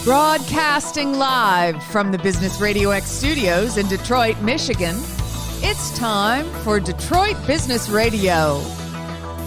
Broadcasting live from the Business RadioX studios in Detroit, Michigan, it's time for Detroit Business Radio.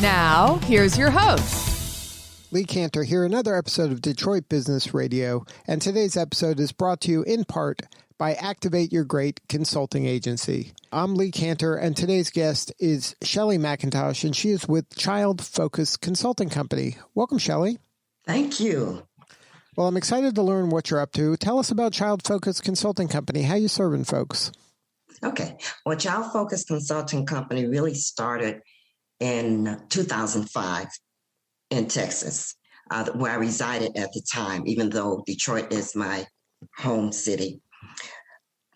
Now, here's your host. Lee Cantor here, another episode of Detroit Business Radio, and today's episode is brought to you in part by Activate Your Great Consulting Agency. I'm Lee Cantor, and today's guest is Shelley McIntosh, and she is with Child Focus Consulting Company. Welcome, Shelley. Thank you. Well, I'm excited to learn what you're up to. Tell us about Child Focus Consulting Company. How you serving folks? Okay. Well, Child Focus Consulting Company really started in 2005 in Texas, where I resided at the time, even though Detroit is my home city.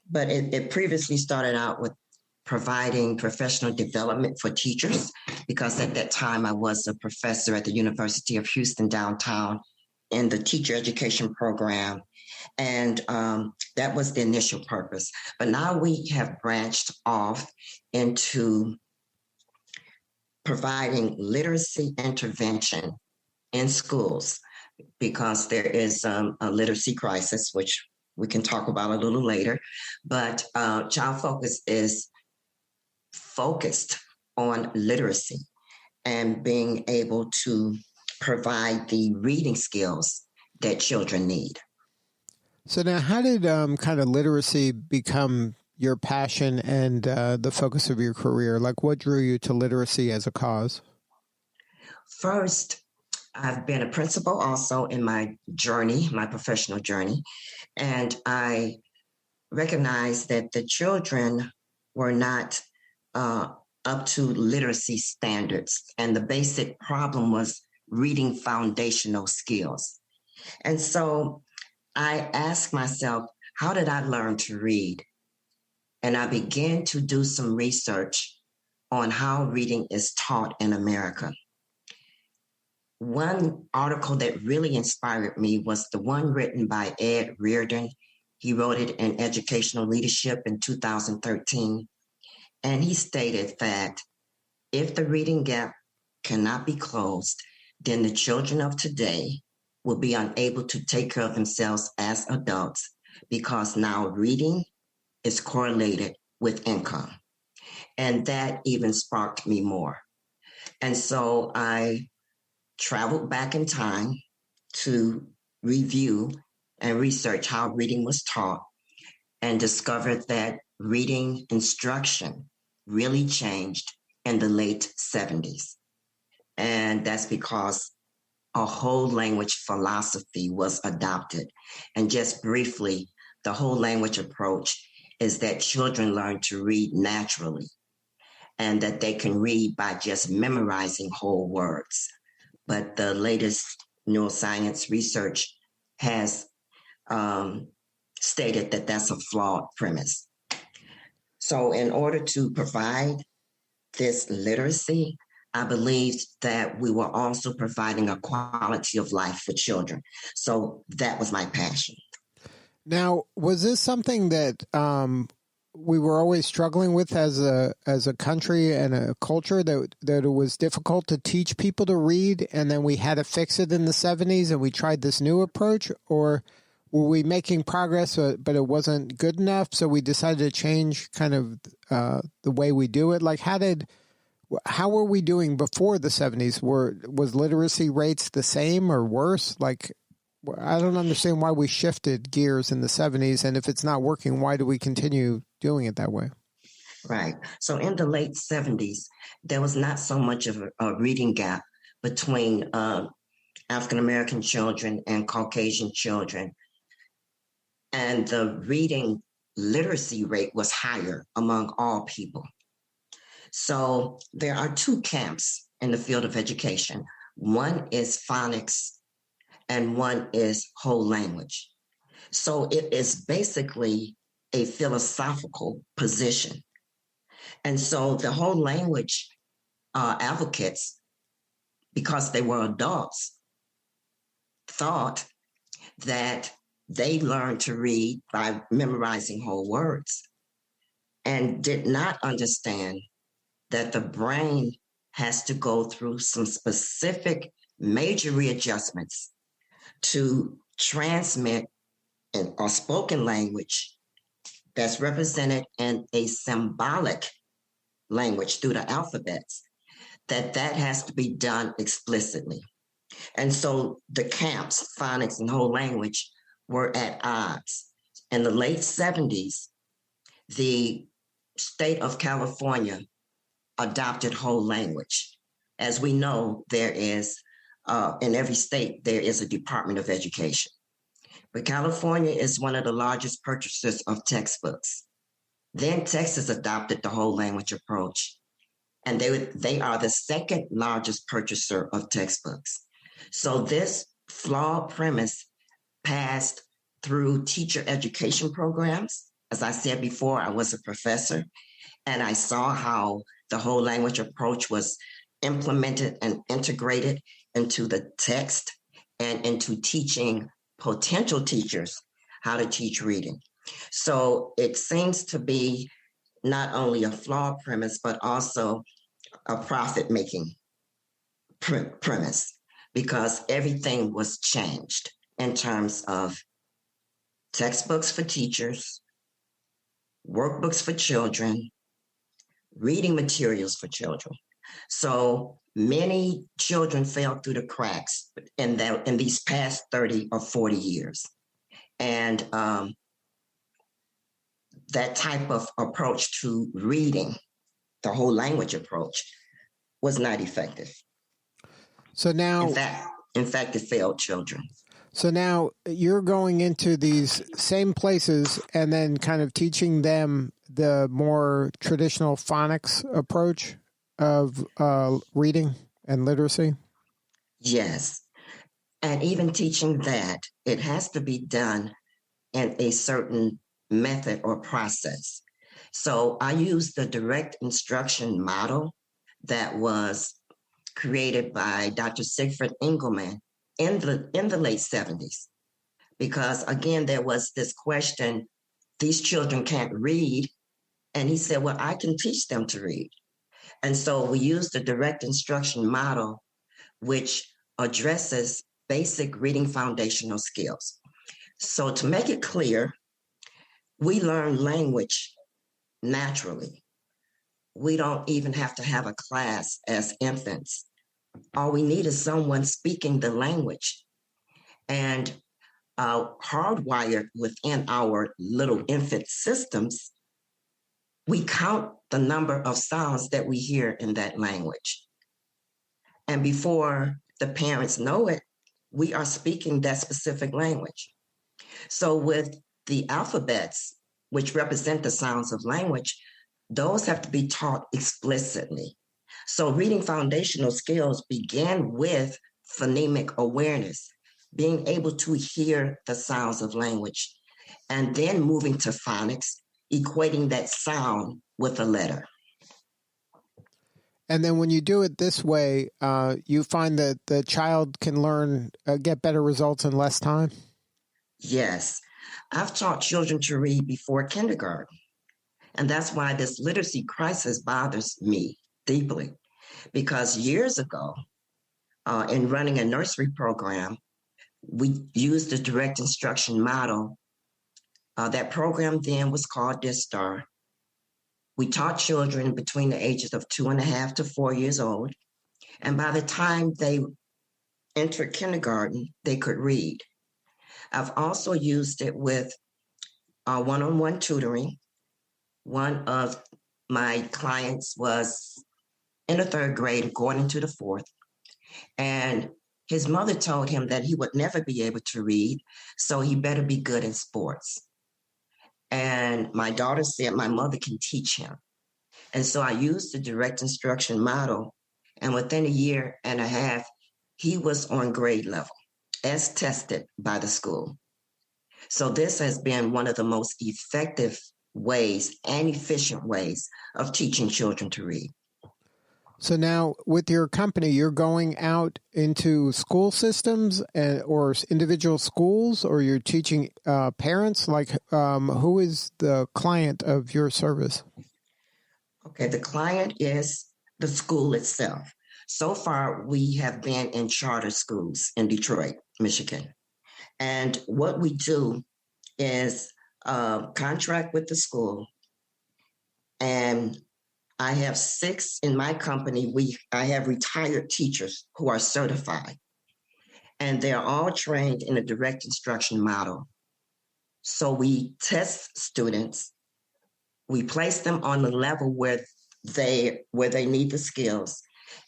But it previously started out with providing professional development for teachers, because at that time I was a professor at the University of Houston downtown in the teacher education program. And that was the initial purpose. But now we have branched off into providing literacy intervention in schools, because there is a literacy crisis, which we can talk about a little later. But Child Focus is focused on literacy and being able to provide the reading skills that children need. So now how did kind of literacy become your passion and the focus of your career? Like, what drew you to literacy as a cause? First, I've been a principal also in my journey, my professional journey, and I recognized that the children were not up to literacy standards, and the basic problem was reading foundational skills. And so I asked myself, how did I learn to read? And I began to do some research on how reading is taught in America. One article that really inspired me was the one written by Ed Reardon. He wrote it in Educational Leadership in 2013. And he stated that if the reading gap cannot be closed, then the children of today will be unable to take care of themselves as adults, because now reading is correlated with income. And that even sparked me more. And so I traveled back in time to review and research how reading was taught, and discovered that reading instruction really changed in the late 70s. And that's because a whole language philosophy was adopted. And just briefly, the whole language approach is that children learn to read naturally, and that they can read by just memorizing whole words. But the latest neuroscience research has stated that that's a flawed premise. So in order to provide this literacy, I believed that we were also providing a quality of life for children. So that was my passion. Now, was this something that we were always struggling with as a country and a culture, that it was difficult to teach people to read, and then we had to fix it in the 70s and we tried this new approach? Or were we making progress, but it wasn't good enough, so we decided to change kind of the way we do it? Like, how were we doing before the 70s? Was literacy rates the same or worse? Like, I don't understand why we shifted gears in the 70s, and if it's not working, why do we continue doing it that way? Right. So in the late 70s, there was not so much of a reading gap between African-American children and Caucasian children. And the reading literacy rate was higher among all people. So there are two camps in the field of education. One is phonics and one is whole language. So it is basically a philosophical position. And so the whole language advocates, because they were adults, thought that they learned to read by memorizing whole words, and did not understand that the brain has to go through some specific major readjustments to transmit a spoken language that's represented in a symbolic language through the alphabets, that has to be done explicitly. And so the camps, phonics and whole language, were at odds. In the late 70s, the state of California adopted whole language. As we know, there is, in every state, there is a Department of Education. But California is one of the largest purchasers of textbooks. Then Texas adopted the whole language approach, and they are the second largest purchaser of textbooks. So this flawed premise passed through teacher education programs. As I said before, I was a professor, and I saw how the whole language approach was implemented and integrated into the text and into teaching potential teachers how to teach reading. So it seems to be not only a flawed premise, but also a profit-making premise, because everything was changed in terms of textbooks for teachers, workbooks for children, reading materials for children. So many children fell through the cracks in these past 30 or 40 years. And that type of approach to reading, the whole language approach, was not effective. So now, in fact, it failed children. So now you're going into these same places and then kind of teaching them the more traditional phonics approach of reading and literacy? Yes. And even teaching that, it has to be done in a certain method or process. So I use the direct instruction model that was created by Dr. Siegfried Engelmann in the late 70s. Because again, there was this question, these children can't read. And he said, well, I can teach them to read. And so we used the direct instruction model, which addresses basic reading foundational skills. So to make it clear, we learn language naturally. We don't even have to have a class as infants. All we need is someone speaking the language. And hardwired within our little infant systems, we count the number of sounds that we hear in that language. And before the parents know it, we are speaking that specific language. So with the alphabets, which represent the sounds of language, those have to be taught explicitly. So reading foundational skills begin with phonemic awareness, being able to hear the sounds of language, and then moving to phonics, equating that sound with a letter. And then when you do it this way, you find that the child can learn, get better results in less time? Yes. I've taught children to read before kindergarten. And that's why this literacy crisis bothers me deeply. Because years ago, in running a nursery program, we used the direct instruction model. That program then was called DISTAR. We taught children between the ages of 2.5 to 4 years old. And by the time they entered kindergarten, they could read. I've also used it with one-on-one tutoring. One of my clients was in the 3rd grade, going into the 4th. And his mother told him that he would never be able to read, so he better be good in sports. And my daughter said, my mother can teach him. And so I used the direct instruction model. And within 1.5 years, he was on grade level, as tested by the school. So this has been one of the most effective ways and efficient ways of teaching children to read. So now with your company, you're going out into school systems or individual schools, or you're teaching parents? Like, who is the client of your service? Okay, the client is the school itself. So far, we have been in charter schools in Detroit, Michigan. And what we do is contract with the school. And I have 6 in my company. I have retired teachers who are certified, and they're all trained in a direct instruction model. So we test students, we place them on the level where they need the skills,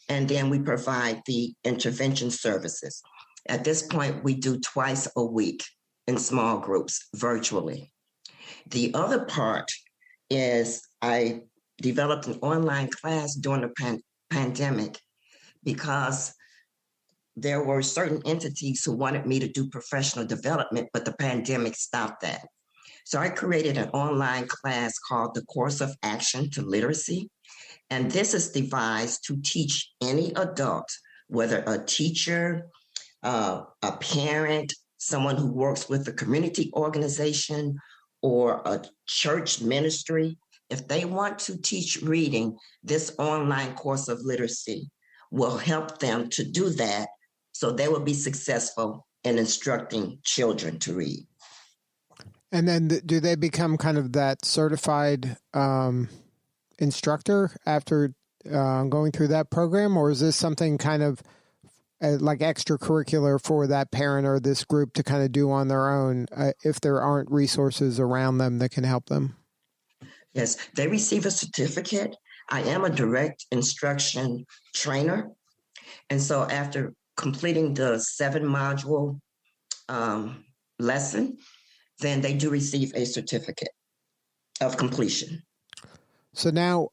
and then we provide the intervention services. At this point, we do twice a week in small groups virtually. The other part is I developed an online class during the pandemic because there were certain entities who wanted me to do professional development, but the pandemic stopped that. So I created an online class called the Course of Action to Literacy. And this is devised to teach any adult, whether a teacher, a parent, someone who works with a community organization or a church ministry. If they want to teach reading, this online course of literacy will help them to do that, so they will be successful in instructing children to read. And then do they become kind of that certified instructor after going through that program, or is this something kind of like extracurricular for that parent or this group to kind of do on their own if there aren't resources around them that can help them? Yes, they receive a certificate. I am a direct instruction trainer. And so after completing the 7-module lesson, then they do receive a certificate of completion. So now,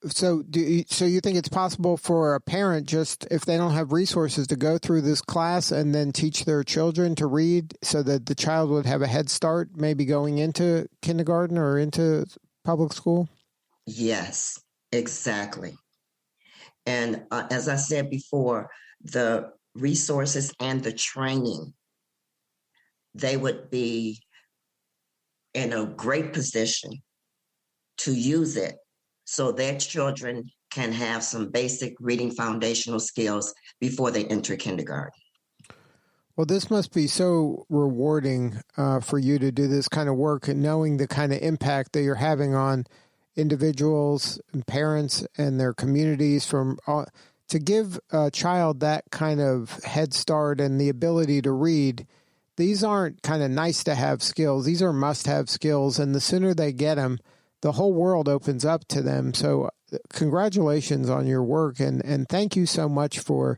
so you think it's possible for a parent, just if they don't have resources, to go through this class and then teach their children to read so that the child would have a head start, maybe going into kindergarten or into public school? Yes, exactly. And as I said before, the resources and the training, they would be in a great position to use it so their children can have some basic reading foundational skills before they enter kindergarten. Well, this must be so rewarding for you to do this kind of work and knowing the kind of impact that you're having on individuals and parents and their communities to give a child that kind of head start and the ability to read. These aren't kind of nice to have skills. These are must have skills. And the sooner they get them, the whole world opens up to them. So congratulations on your work. And thank you so much for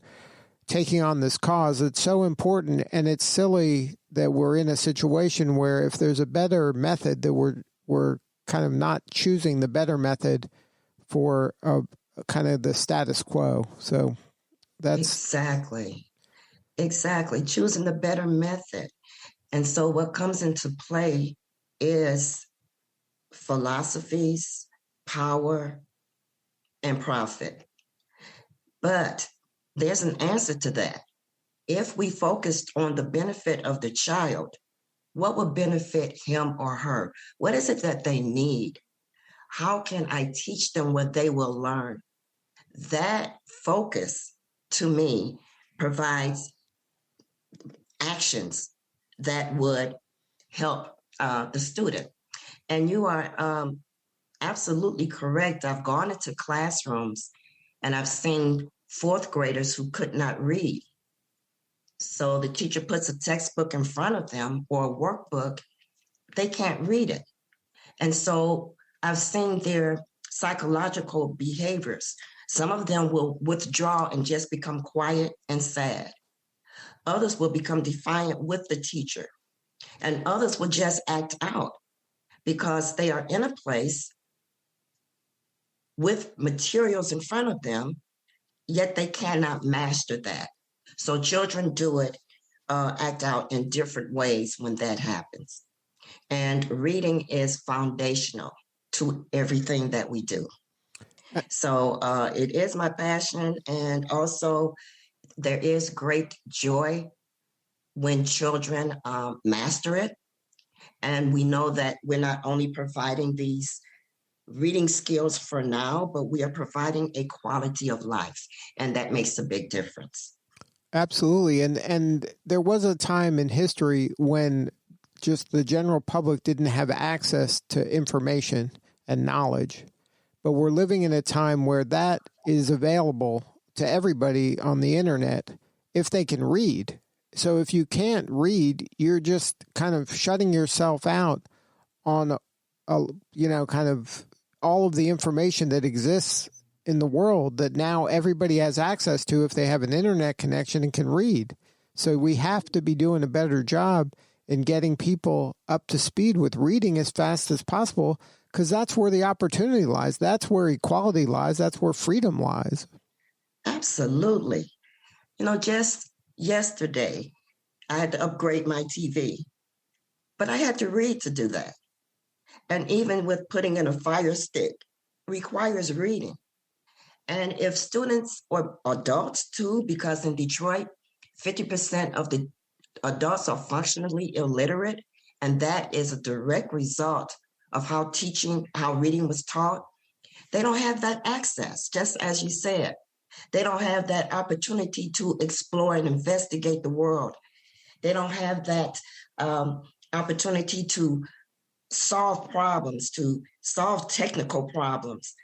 taking on this cause. It's so important. And it's silly that we're in a situation where if there's a better method, that we're kind of not choosing the better method for kind of the status quo. So that's exactly choosing the better method. And so what comes into play is philosophies, power, and profit. But there's an answer to that. If we focused on the benefit of the child, what would benefit him or her? What is it that they need? How can I teach them what they will learn? That focus, to me, provides actions that would help the student. And you are absolutely correct. I've gone into classrooms and I've seen 4th graders who could not read. So the teacher puts a textbook in front of them or a workbook, they can't read it. And so I've seen their psychological behaviors. Some of them will withdraw and just become quiet and sad. Others will become defiant with the teacher. And others will just act out because they are in a place with materials in front of them, yet they cannot master that. So children do it, act out in different ways when that happens. And reading is foundational to everything that we do. So it is my passion. And also there is great joy when children master it. And we know that we're not only providing these reading skills for now, but we are providing a quality of life. And that makes a big difference. Absolutely. And there was a time in history when just the general public didn't have access to information and knowledge. But we're living in a time where that is available to everybody on the internet if they can read. So if you can't read, you're just kind of shutting yourself out on kind of all of the information that exists in the world that now everybody has access to if they have an internet connection and can read. So we have to be doing a better job in getting people up to speed with reading as fast as possible, because that's where the opportunity lies. That's where equality lies. That's where freedom lies. Absolutely. Just yesterday, I had to upgrade my TV, but I had to read to do that. And even with putting in a Fire Stick requires reading. And if students or adults too, because in Detroit, 50% of the adults are functionally illiterate, and that is a direct result of how reading was taught. They don't have that access, just as you said. They don't have that opportunity to explore and investigate the world. They don't have that opportunity to solve problems, to solve technical problems,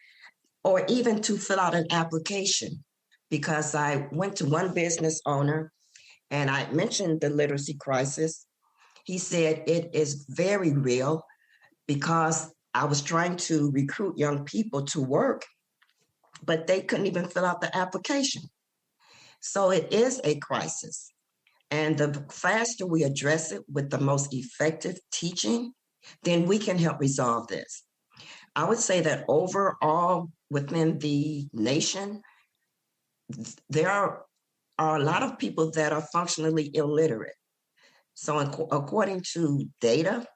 or even to fill out an application. Because I went to one business owner and I mentioned the literacy crisis. He said it is very real because I was trying to recruit young people to work, but they couldn't even fill out the application. So it is a crisis. And the faster we address it with the most effective teaching, then we can help resolve this. I would say that overall within the nation, there are a lot of people that are functionally illiterate. So according to data,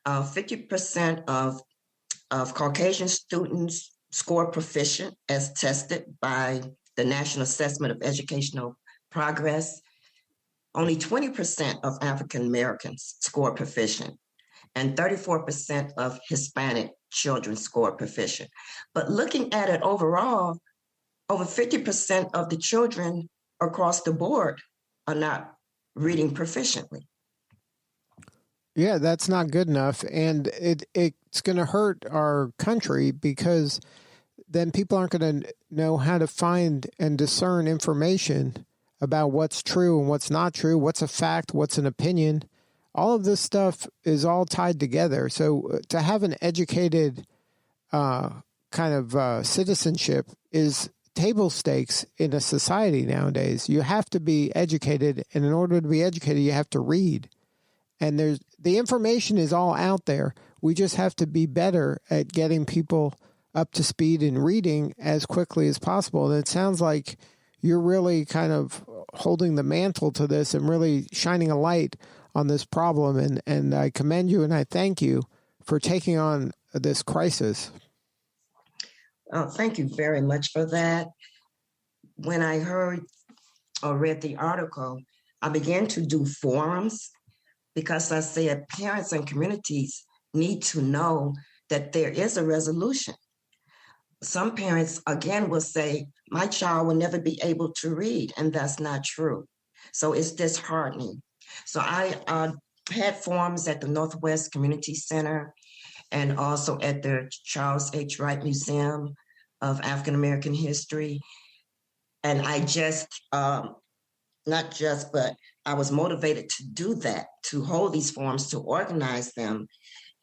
50% of Caucasian students score proficient as tested by the National Assessment of Educational Progress. Only 20% of African Americans score proficient, and 34% of Hispanic children score proficient. But looking at it overall, over 50% of the children across the board are not reading proficiently. Yeah, that's not good enough. And it's going to hurt our country, because then people aren't going to know how to find and discern information about what's true and what's not true, what's a fact, what's an opinion. All of this stuff is all tied together. So to have an educated citizenship is table stakes in a society nowadays. You have to be educated, and in order to be educated, you have to read. And the information is all out there. We just have to be better at getting people up to speed in reading as quickly as possible. And it sounds like you're really kind of holding the mantle to this and really shining a light on this problem. And I commend you and I thank you for taking on this crisis. Oh, thank you very much for that. When I heard or read the article, I began to do forums, because I said parents and communities need to know that there is a resolution. Some parents, again, will say, my child will never be able to read, and that's not true. So it's disheartening. So I had forums at the Northwest Community Center and also at the Charles H. Wright Museum of African American History. And I but I was motivated to do that, to hold these forums, to organize them,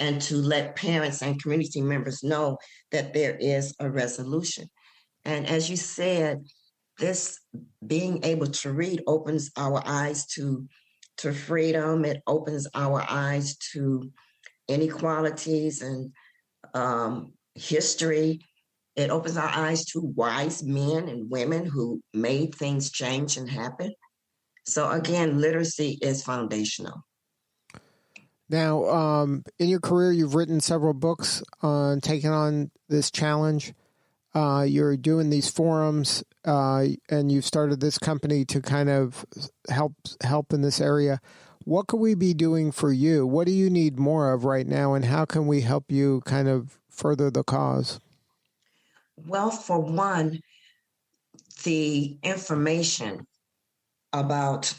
and to let parents and community members know that there is a resolution. And as you said, this being able to read opens our eyes to freedom. It opens our eyes to inequalities and history. It opens our eyes to wise men and women who made things change and happen. So again, literacy is foundational. Now, in your career, you've written several books on taking on this challenge. You're doing these forums, and you've started this company to kind of help in this area. What could we be doing for you? What do you need more of right now, and how can we help you kind of further the cause? Well, for one, the information about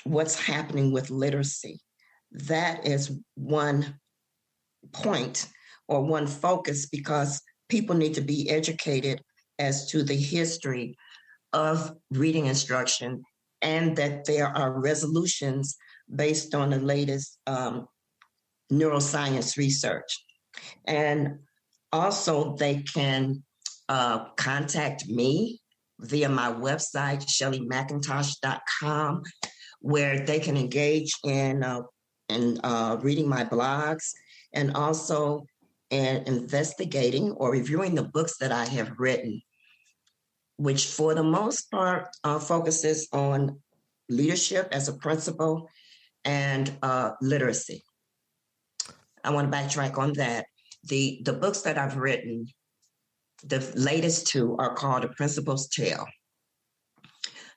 what's happening with literacy. That is one point or one focus, because people need to be educated as to the history of reading instruction, and that there are resolutions based on the latest neuroscience research. And also they can contact me via my website, ShelleyMcIntosh.com, where they can engage in reading my blogs, and also in investigating or reviewing the books that I have written, which for the most part focuses on leadership as a principle and literacy. I want to backtrack on that. The books that I've written, the latest two are called A Principal's Tale.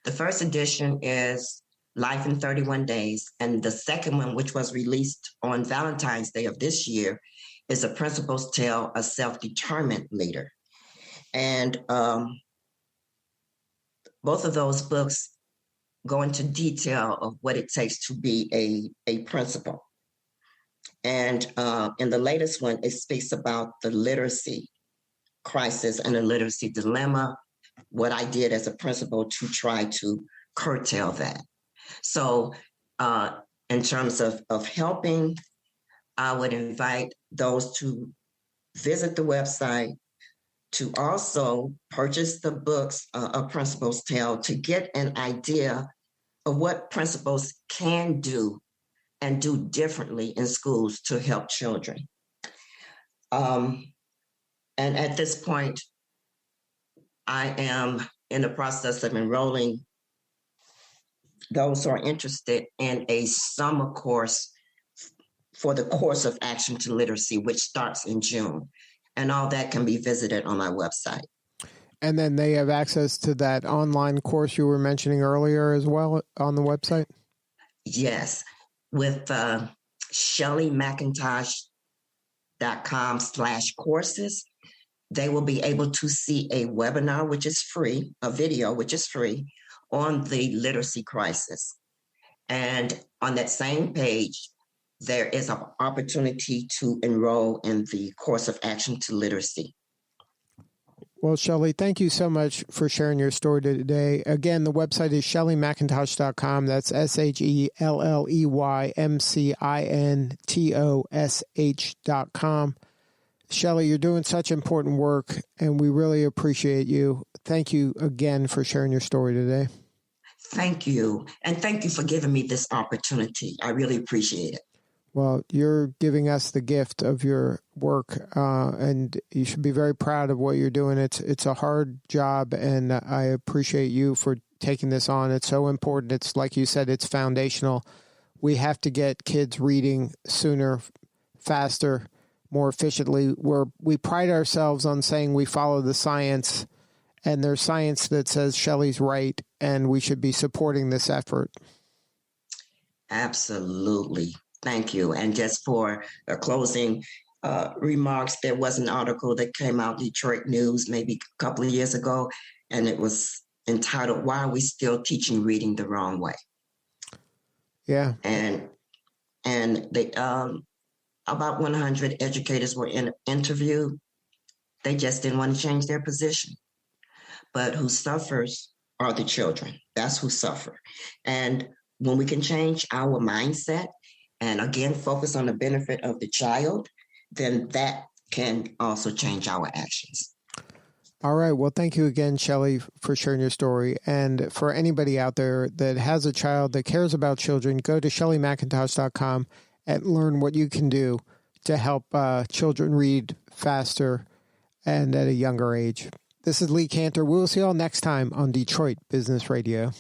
The first edition is Life in 31 Days, and the second one, which was released on Valentine's Day of this year, is A Principal's Tale, A Self-Determined Leader. And both of those books go into detail of what it takes to be a principal. And in the latest one, it speaks about the literacy crisis and the literacy dilemma, what I did as a principal to try to curtail that. So in terms of helping, I would invite those to visit the website, to also purchase the books, A Principal's Tale, to get an idea of what principals can do and do differently in schools to help children. And at this point, I am in the process of enrolling those who are interested in a summer course for the Course of Action to Literacy, which starts in June. And all that can be visited on my website. And then they have access to that online course you were mentioning earlier as well on the website? Yes, with ShelleyMcIntosh.com/courses. They will be able to see a webinar, which is free, a video, which is free, on the literacy crisis. And on that same page, there is an opportunity to enroll in the Course of Action to Literacy. Well, Shelley, thank you so much for sharing your story today. Again, the website is ShelleyMcIntosh.com. That's ShelleyMcIntosh.com. Shelley, you're doing such important work, and we really appreciate you. Thank you again for sharing your story today. Thank you. And thank you for giving me this opportunity. I really appreciate it. Well, you're giving us the gift of your work, and you should be very proud of what you're doing. It's a hard job, and I appreciate you for taking this on. It's so important. It's like you said, it's foundational. We have to get kids reading sooner, faster, more efficiently. We pride ourselves on saying we follow the science, and there's science that says Shelley's right, and we should be supporting this effort. Absolutely. Thank you. And just for closing remarks, there was an article that came out, Detroit News, maybe a couple of years ago, and it was entitled, "Why Are We Still Teaching Reading the Wrong Way?" Yeah. And they about 100 educators were interviewed. They just didn't want to change their position. But who suffers are the children. That's who suffer. And when we can change our mindset, and again, focus on the benefit of the child, then that can also change our actions. All right. Well, thank you again, Shelley, for sharing your story. And for anybody out there that has a child that cares about children, go to ShelleyMcIntosh.com and learn what you can do to help children read faster and at a younger age. This is Lee Cantor. We'll see you all next time on Detroit Business Radio.